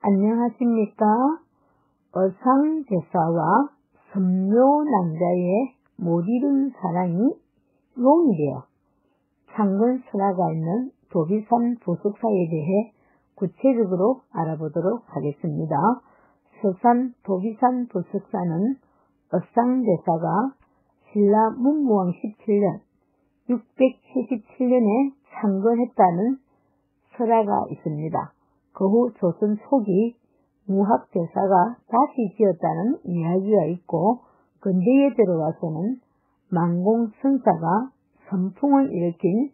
안녕하십니까? 어상대사와 섬묘남자의 못 이룬 사랑이 용이 되어 창건 설화가 있는 도비산 부석사에 대해 구체적으로 알아보도록 하겠습니다. 서산 도비산 부석사는 어상대사가 신라 문무왕 17년 677년에 창건했다는 설화가 있습니다. 그 후 조선 초기 무학대사가 다시 지었다는 이야기가 있고, 근대에 들어와서는 만공선사가 선풍을 일으킨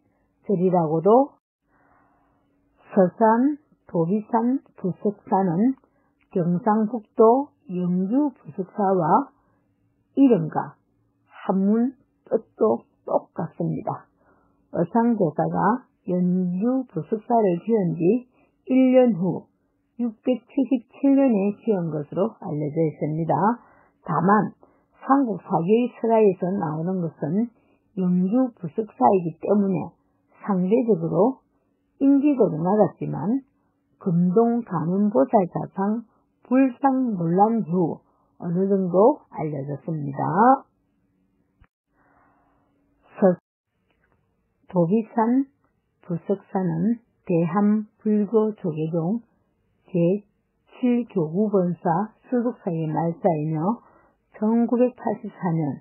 절이라고도. 서산 도비산 부석사는 경상북도 영주 부석사와 이름과 한문 뜻도 똑같습니다. 어상대사가 연주 부석사를 지은 지 1년 후 677년에 지은 것으로 알려져 있습니다. 다만 삼국 사교의 설화에서 나오는 것은 영주 부석사이기 때문에 상대적으로 인기도 낮았지만 금동 가문보살사상 불상 논란 후 어느 정도 알려졌습니다. 도비산 부석사는 대한불교 조계종 제7교구본사 수독사의 말사이며 1984년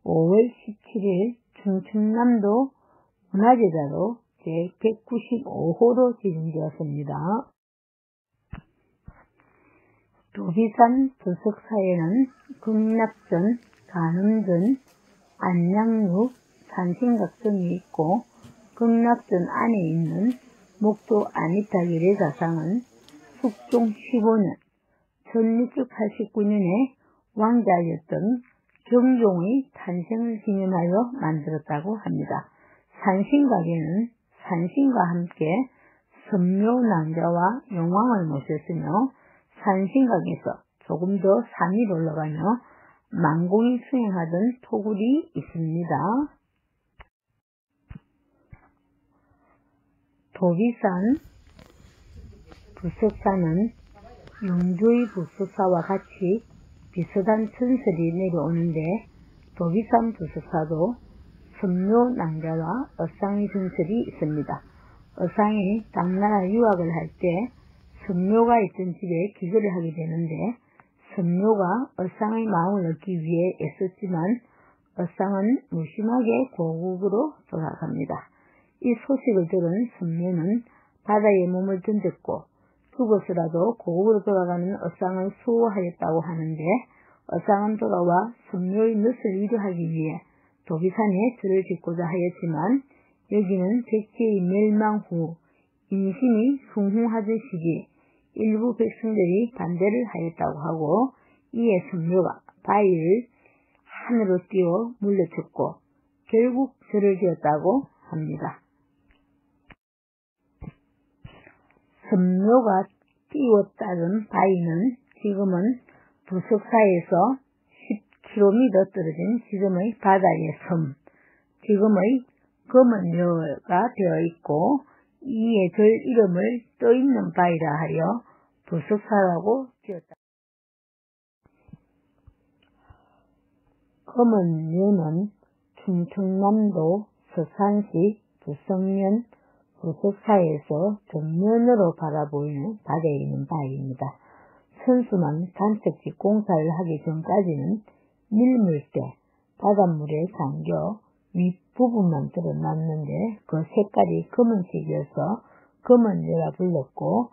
5월 17일 충청남도 문화재자로 제195호로 지정되었습니다. 도비산 부석사에는 극락전, 간음전, 안양루, 산신각 등이 있고, 극락전 안에 있는 목도 아미타 유래사상은 숙종 15년 1689년에 왕자였던 경종의 탄생을 기념하여 만들었다고 합니다. 산신각에는 산신과 함께 섬묘남자와 용왕을 모셨으며, 산신각에서 조금 더 산이 올라가며 만공이 수행하던 토굴이 있습니다. 도비산 부석사는 영주의 부석사와 같이 비슷한 전설이 내려오는데, 도비산 부석사도 섬묘남자와 어상의 전설이 있습니다. 어상이 당나라 유학을 할 때 섬묘가 있던 집에 기거를 하게 되는데, 섬묘가 어상의 마음을 얻기 위해 애썼지만 어상은 무심하게 고국으로 돌아갑니다. 이 소식을 들은 섬묘는 바다에 몸을 던졌고 죽어서라도 고국으로 돌아가는 어상을 수호하였다고 하는데, 어상은 돌아와 섬묘의 넛을 위로하기 위해 도비산에 절을 짓고자 하였지만, 여기는 백제의 멸망 후 인심이 숭숭하던 시기 일부 백성들이 반대를 하였다고 하고, 이에 섬묘가 바위를 하늘로 띄워 물러쳤고 결국 절을 지었다고 합니다. 섬묘가 띄웠다는 바위는 지금은 부석사에서 10km 떨어진 지금의 바다의 섬, 지금의 검은여가 되어 있고, 이에 절 이름을 떠있는 바위라 하여 부석사라고 지었다. 검은여는 충청남도 서산시 부성면 부석사에서 정면으로 바라보이는 바다에 있는 바위입니다. 선수만 단척지 공사를 하기 전까지는 밀물 때 바닷물에 잠겨 윗부분만 드러났는데, 그 색깔이 검은색이어서 검은여라 불렀고,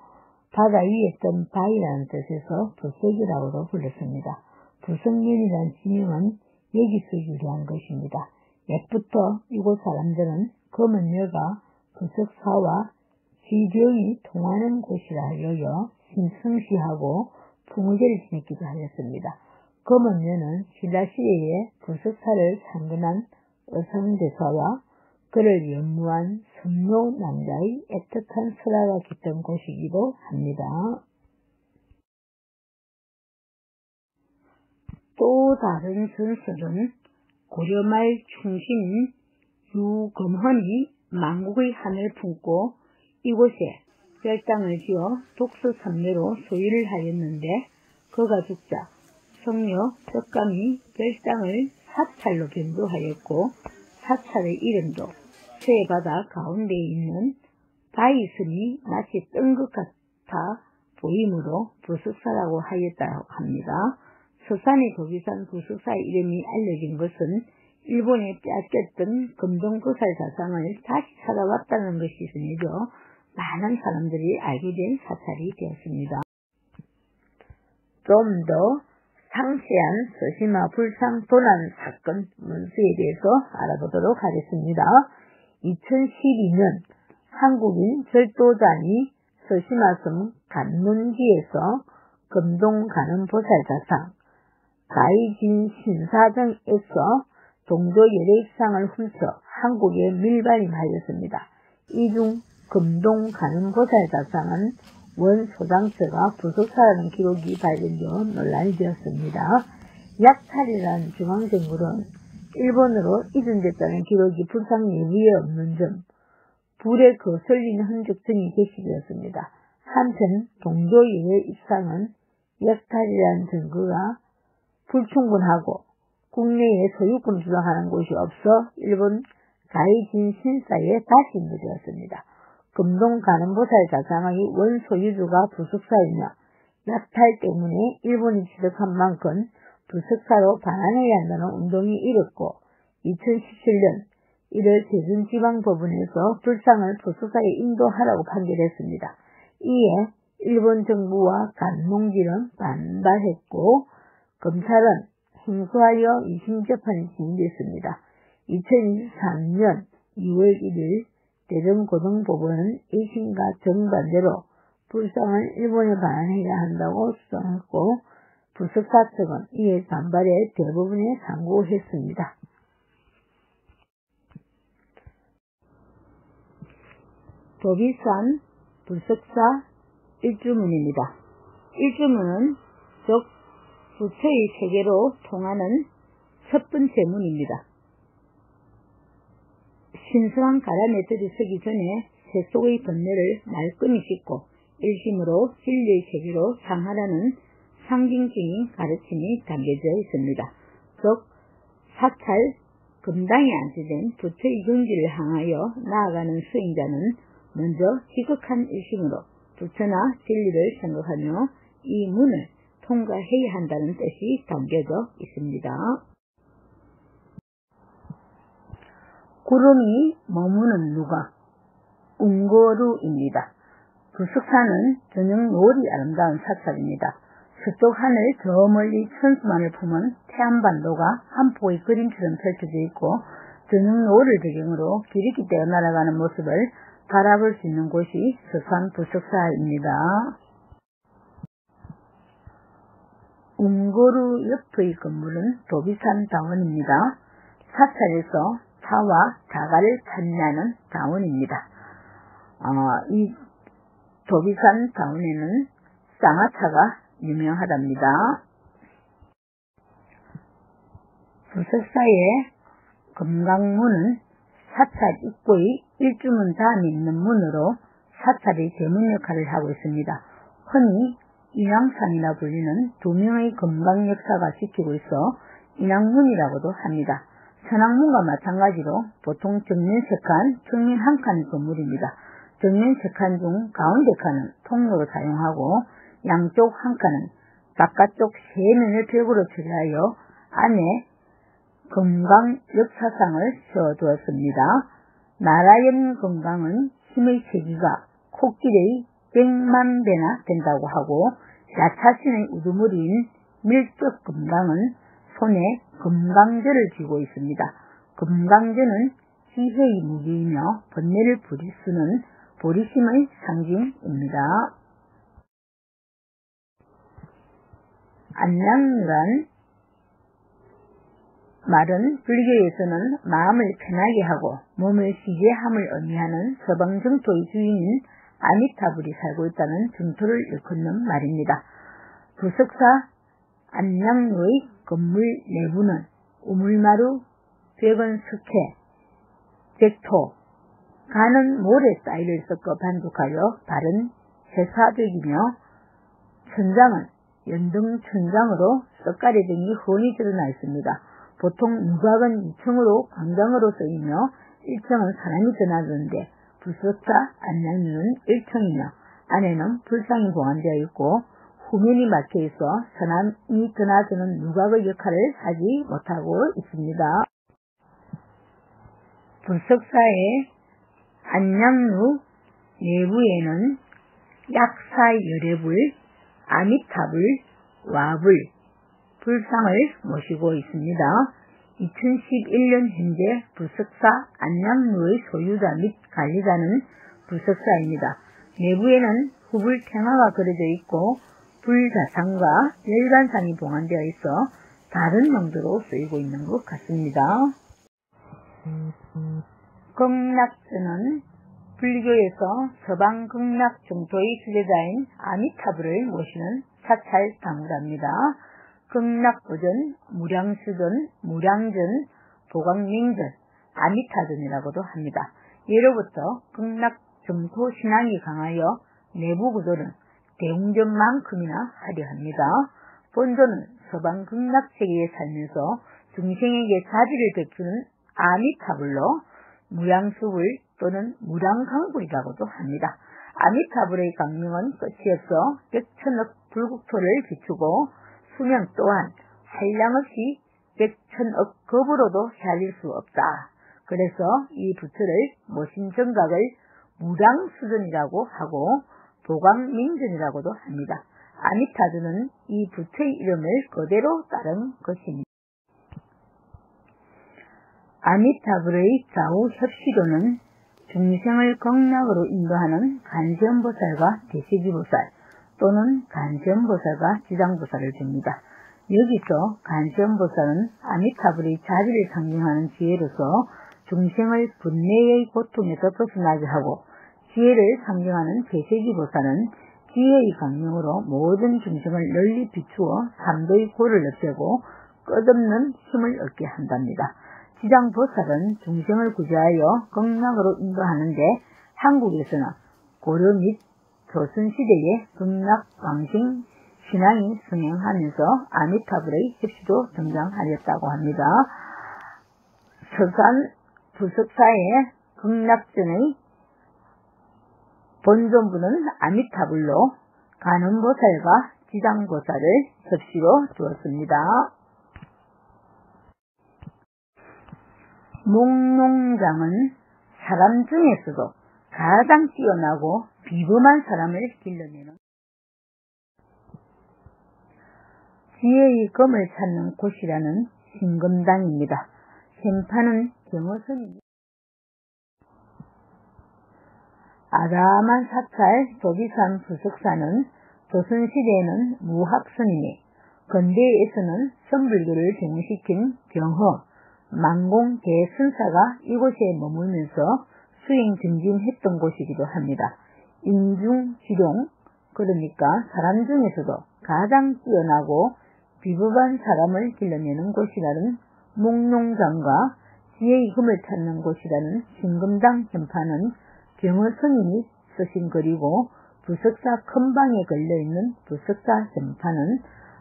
바다 위에 뜬 바위라는 뜻에서 부석이라고도 불렀습니다. 부석면이라는 지명은 여기서 유래한 것입니다. 옛부터 이곳 사람들은 검은여가 부석사와 지령이 통하는 곳이라 여겨 신성시하고 풍제를 지냈기도 하였습니다. 검은여는 신라시대에 부석사를 창건한 어상대사와 그를 연무한 섬묘남자의 애틋한 설화가 깃든 곳이기도 합니다. 또 다른 전설은 고려말 충신인 유검헌이 만국의 한을 품고 이곳에 별 땅을 지어 독서 삼례로 소유를 하였는데 그가 죽자 성녀 벽감이 별 땅을 사찰로 변조하였고 사찰의 이름도 새 바다 가운데에 있는 바위섬이 마치 뜬 것 같아 보이므로 부석사라고 하였다고 합니다. 서산의 도비산 부석사의 이름이 알려진 것은 일본에 빼앗겼던 금동보살 자상을 다시 찾아왔다는 것이 전해져 많은 사람들이 알게 된 사찰이 되었습니다. 좀 더 상세한 서시마 불상 도난 사건 문수에 대해서 알아보도록 하겠습니다. 2012년 한국인 절도잔이 서시마섬 간문기에서 금동 가는보살자상 가이진 신사정에서 동조 열애상을 훔쳐 한국에 밀반입하였습니다. 이 중 금동 가는보살자상은 원 소장처가 부석사라는 기록이 발견되어 논란이 되었습니다. 약탈이라는 중앙정글은 일본어로 이전됐다는 기록이 불상 내부에 없는 점, 불에 거슬리는 흔적 등이 게시되었습니다. 한편 동조 열애 입상은 약탈이라는 증거가 불충분하고 국내에 소유권 주장하는 곳이 없어 일본 가이진 신사에 다시 인도되었습니다. 금동 가는보살 자상의 원소유주가 부석사이며 약탈 때문에 일본이 지적한 만큼 부석사로 반환해야 한다는 운동이 일었고 2017년 1월 대전지방법원에서 불상을 부석사에 인도하라고 판결했습니다. 이에 일본 정부와 간농지는 반발했고 검찰은 행소하여 2심 재판이 진행됐습니다. 2023년 2월 1일 대전고등법원은 1심과 정반대로 불상을 일본에 반환해야 한다고 주장했고 부석사 측은 이에 반발해 대법원에 상고했습니다. 도비산 부석사 일주문입니다. 일주문은 즉 부처의 세계로 통하는 첫 번째 문입니다. 신성한 가람에 들이서기 전에 새 속의 번뇌를 말끔히 씻고 일심으로 진리의 세계로 상하라는 상징적인 가르침이 담겨져 있습니다. 즉 사찰 금당에 안치된 부처의 경지를 향하여 나아가는 수행자는 먼저 지극한 일심으로 부처나 진리를 생각하며 이 문을 통과해야 한다는 뜻이 담겨져 있습니다. 구름이 머무는 누가 웅거루입니다. 부석사는 저녁 노을이 아름다운 사찰입니다. 서쪽 하늘 저 멀리 천수만을 품은 태안반도가 한 폭의 그림처럼 펼쳐져 있고 저녁 노을을 배경으로 길이 떼어 날아가는 모습을 바라볼 수 있는 곳이 서산 부석사입니다. 웅거루 옆의 건물은 도비산 다원입니다. 사찰에서 차와 자가를 판매하는 다원입니다. 이 도비산 다원에는 쌍화차가 유명하답니다. 부석사의 금강문은 사찰 입구의 일주문 다음에 있는 문으로 사찰의 대문 역할을 하고 있습니다. 흔히 인왕산이라 불리는 두 명의 금강 역사가 지키고 있어 인왕문이라고도 합니다. 천왕문과 마찬가지로 보통 정면 3칸, 측면 1칸의 건물입니다. 정면 3칸 중 가운데 칸은 통로로 사용하고 양쪽 1칸은 바깥쪽 3면을 벽으로 처리하여 안에 금강 역사상을 세워두었습니다. 나라연 금강은 힘의 세기가 코끼리의 100만 배나 된다고 하고 야차신의 우두머리인 밀적 금강은 손에 금강저를 쥐고 있습니다. 금강저는 지혜의 무기이며 번뇌를 부리쓰는 보리심의 상징입니다. 안락유란 말은 불교에서는 마음을 편하게 하고 몸을 쉬게 함을 의미하는 서방 정토의 주인인 아미타불이 살고 있다는 정토를 일컫는 말입니다. 부석사 안락유의 건물 내부는 우물마루, 벽은 석회, 백토, 가는 모래 따위를 섞어 반죽하여 바른 해사벽이며 천장은 연등 천장으로 석가래 등이 훤히 드러나 있습니다. 보통 누각은 2층으로 광장으로 쓰이며 1층은 사람이 드나드는데 불석사 안양루는 1층이며 안에는 불상이 보관되어 있고 후면이 막혀 있어 사람이 드나드는 누각의 역할을 하지 못하고 있습니다. 불석사의 안양루 내부에는 약사열애불, 아미타불, 와불, 불상을 모시고 있습니다. 2011년 현재 불석사 안양루의 소유자 및 관리자는 불석사입니다. 내부에는 후불 탱화가 그려져 있고 불자상과 열반상이 보관되어 있어 다른 용도로 쓰이고 있는 것 같습니다. 극락전은 불교에서 서방 극락 정토의 수제자인 아미타불을 모시는 사찰 당부랍니다. 극락보전, 무량수전, 무량전, 보광명전, 아미타전이라고도 합니다. 예로부터 극락 정토 신앙이 강하여 내부 구조는 대웅전만큼이나 화려합니다. 본尊은 서방 극락 세계에 살면서 중생에게 자비를 베푸는 아미타불로 무량수불 또는 무량강불이라고도 합니다. 아미타불의 강명은 끝이 없어 백천억 불국토를 비추고 수명 또한 한량없이 백천억 겁으로도 헤아릴 수 없다. 그래서 이 부처를 모신 정각을 무량수전이라고 하고 보광명전이라고도 합니다. 아미타전은 이 부처의 이름을 그대로 따른 것입니다. 아미타불의 좌우 협시로는 중생을 극락으로 인도하는 간세음보살과 대세기보살 또는 간세음보살과 지장보살을 줍니다. 여기서 간세음보살은 아미타불의 자비를 상징하는 지혜로서 중생을 분내의 고통에서 벗어나게 하고, 지혜를 상징하는 대세기보살은 지혜의 강령으로 모든 중생을 널리 비추어 삼도의 고를 없애고 끝없는 힘을 얻게 한답니다. 지장보살은 중생을 구제하여 극락으로 인도하는데 한국에서는 고려 및 조선시대에 극락 왕신 신앙이 성행하면서 아미타불의 협시도 등장하였다고 합니다. 서산 불석사의 극락전의 본존부는 아미타불로 간음보살과 지장보살을 협시로 두었습니다. 목농장은 사람 중에서도 가장 뛰어나고 비범한 사람을 길러내는 지혜의 검을 찾는 곳이라는 신금당입니다. 현판은 경어선입니다. 아담한 사찰 조비산 불석사는 조선시대에는 무학선이니 근대에서는 선불교를 병시킨 경허, 만공 대선사가 이곳에 머물면서 수행 정진했던 곳이기도 합니다. 인중지룡, 그러니까 사람 중에서도 가장 뛰어나고 비범한 사람을 길러내는 곳이라는 목농장과 지혜의 금을 찾는 곳이라는 신금당 현판은 경허스님이 쓰신 글이고, 불석사 큰방에 걸려있는 불석사 현판은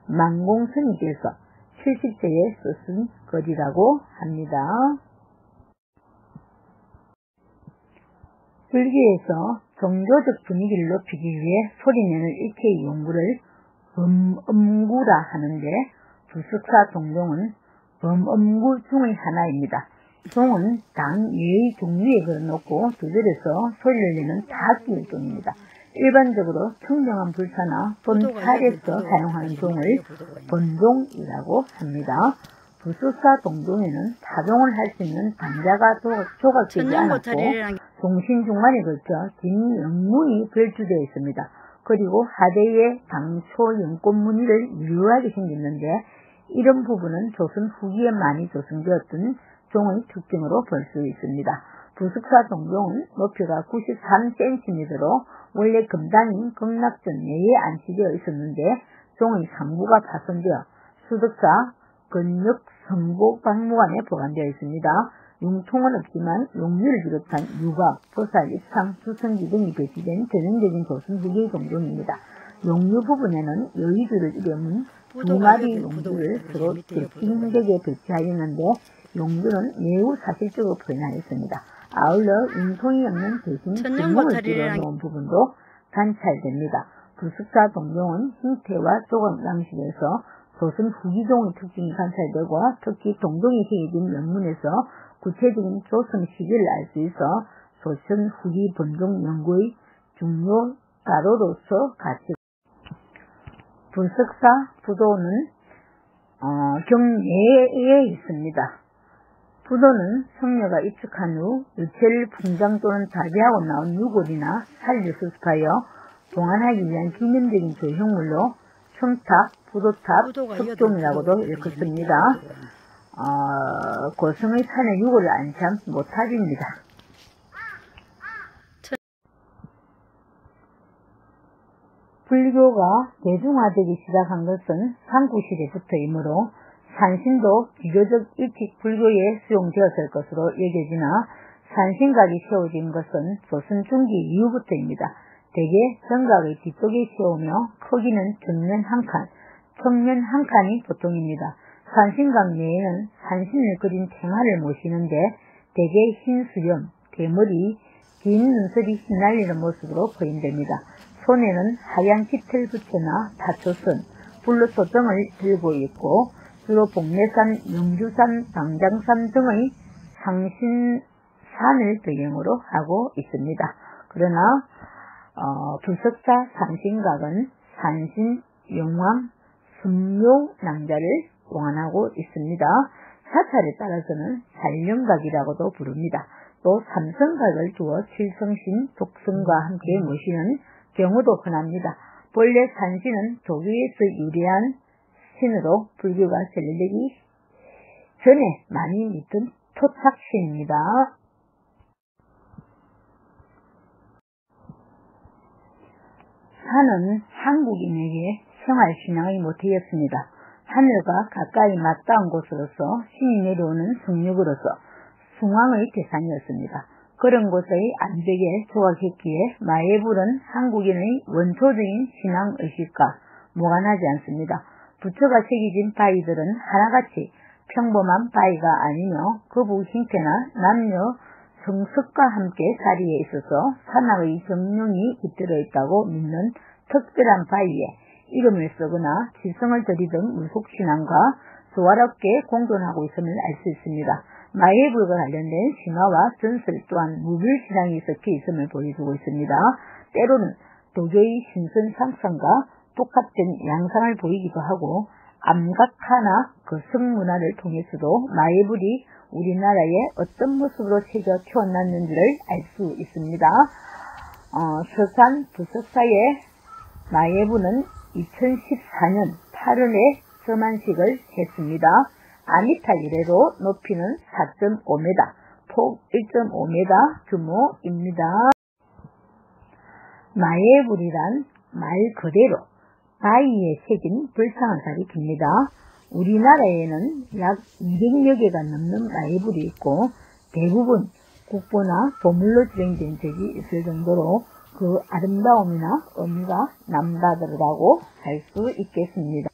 만공스님께서 70세에 쓰신 글이라고 합니다. 불교에서 종교적 분위기를 높이기 위해 소리내는 일체의 용구를 범엄구라 하는데, 불석사 종종은 범엄구 중의 하나입니다. 종은 당 예의 종류에 걸어놓고 두드려서 소리를 내는 타악기의 종입니다. 일반적으로 청정한 불사나 본찰에서 사용하는 종을 본종이라고 합니다. 불석사 동종에는 타종을 할 수 있는 단자가 조각되지 않았고 종신중간에 걸쳐 긴 영문이 별주되어 있습니다. 그리고 하대의 당초 연꽃무늬를 유효하게 생겼는데, 이런 부분은 조선 후기에 많이 조성되었던 종의 특징으로 볼 수 있습니다. 불석사 동종은 높이가 93cm로 원래 금당인 극락전 내에 안치되어 있었는데, 종의 상부가 파손되어 수덕사 근력 성복 박물관에 보관되어 있습니다. 융통은 없지만 용류를 비롯한 유곽, 보살, 입상, 수성기 등이 배치된 전형적인 조선 후기의 종종입니다. 용류 부분에는 여의주를 이름은 두 마리 용주를 서로 대칭격에 배치하였는데 용주는 매우 사실적으로 표현하였습니다. 아울러 융통이 없는 대신 구멍을 뚫어놓은 부분도 관찰됩니다. 불석사 동종은 형태와 조각 양식에서 조선 후기종의 특징이 관찰되고 특히 동종이 새겨진 명문에서 구체적인 조성 시기를 알 수 있어 조선 후기 본종 연구의 중요 자료로서 가치. 불석사 부도는 경내에 있습니다. 부도는 성녀가 입축한 후 유체를 분장 또는 다비하고 나온 유골이나 살을 수습하여 봉안하기 위한 기념적인 조형물로 청탑, 부도탑, 석종이라고도 일컫습니다. 고성의 산에 유골을 안치한 모탑입니다. 불교가 대중화되기 시작한 것은 삼국시대부터이므로 산신도 비교적 일찍 불교에 수용되었을 것으로 여겨지나 산신각이 세워진 것은 조선 중기 이후부터입니다. 대개 정각의 뒤쪽에 세우며 크기는 정면 한 칸, 측면 한 칸이 보통입니다. 산신각 내에는 산신을 그린 탱화를 모시는데 대개 흰 수염, 대머리, 긴 눈썹이 휘날리는 모습으로 보인답니다. 손에는 하얀 깃털 부채나 타초선, 불로소 등을 들고 있고 주로 복례산, 영주산, 당장산 등의 상신산을 배경으로 하고 있습니다. 그러나 불석사 산신각은 산신, 영왕, 승묘 낭자를 봉안하고 있습니다. 사찰에 따라서는 살령각이라고도 부릅니다. 또 삼성각을 두어 칠성신, 독성과 함께 모시는 경우도 흔합니다. 본래 산신은 조교에서 유래한 신으로 불교가 전래되기 전에 많이 믿던 토착신입니다. 산은 한국인에게 생활신앙의 모태였습니다. 하늘과 가까이 맞닿은 곳으로서 신이 내려오는 성육으로서 숭앙의 대상이었습니다. 그런 곳의 안벽에 조각했기에 마예불은 한국인의 원초적인 신앙의식과 무관하지 않습니다. 부처가 새겨진 바위들은 하나같이 평범한 바위가 아니며 거북 형태나 남녀 성석과 함께 자리에 있어서 산악의 정령이 깃들어 있다고 믿는 특별한 바위에 이름을 쓰거나 지성을 들이던 물속신앙과 조화롭게 공존하고 있음을 알 수 있습니다. 마예불과 관련된 신화와 전설 또한 무불신앙이 섞여 있음을 보여주고 있습니다. 때로는 도교의 신선 상상과 복합된 양상을 보이기도 하고 암각화나 거성문화를 통해서도 마예불이 우리나라에 어떤 모습으로 새겨 태어났는지를 알 수 있습니다. 서산 불석사의 마예불은 2014년 8월에 서만식을 했습니다. 아미타 이래로 높이는 4.5m, 폭 1.5m 규모입니다. 마예불이란 말 그대로 바위에 새긴 불상을 가리킵니다. 우리나라에는 약 200여 개가 넘는 마예불이 있고 대부분 국보나 보물로 지정된 적이 있을 정도로 그 아름다움이나 의미가 남다르다고 할 수 있겠습니다.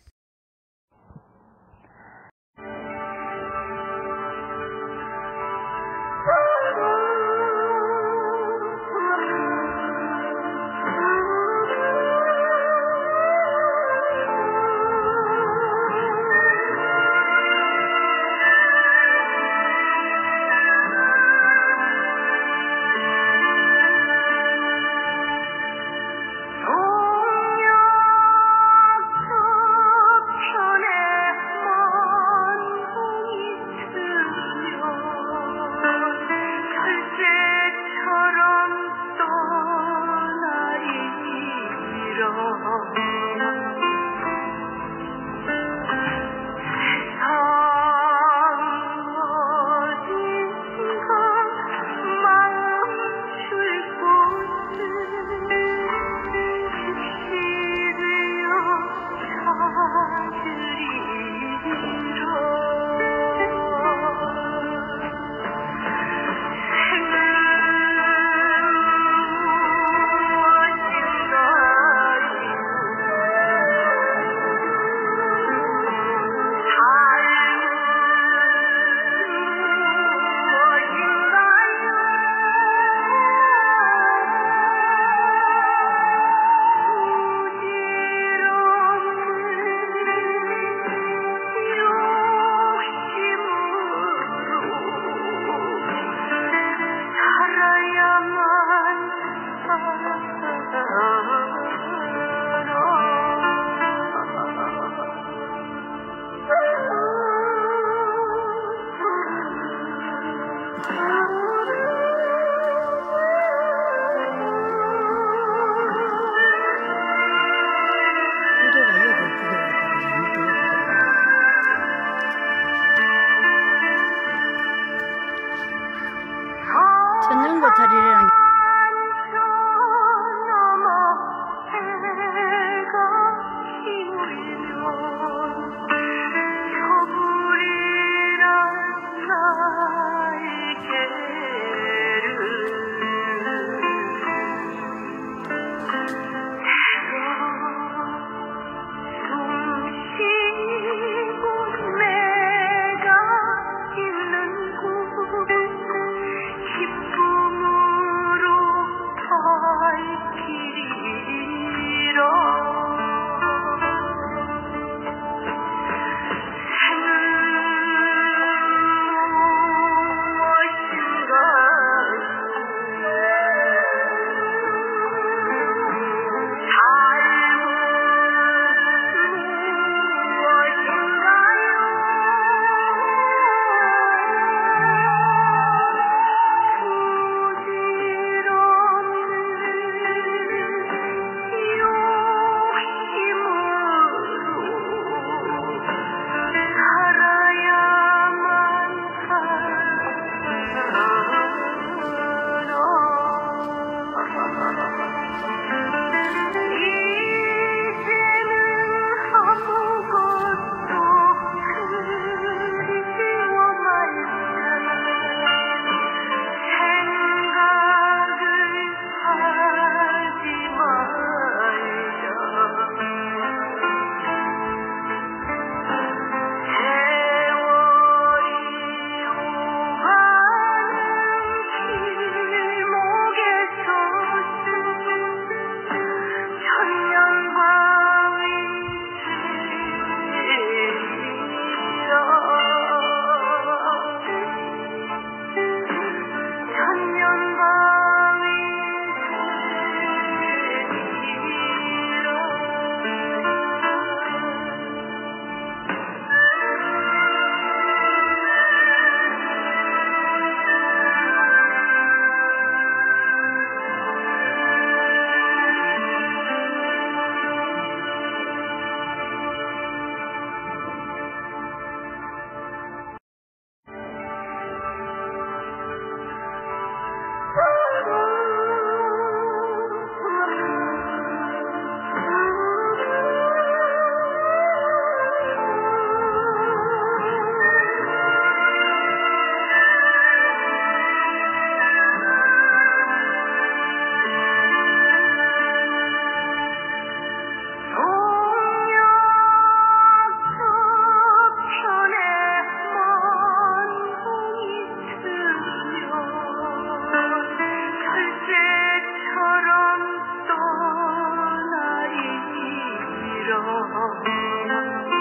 주여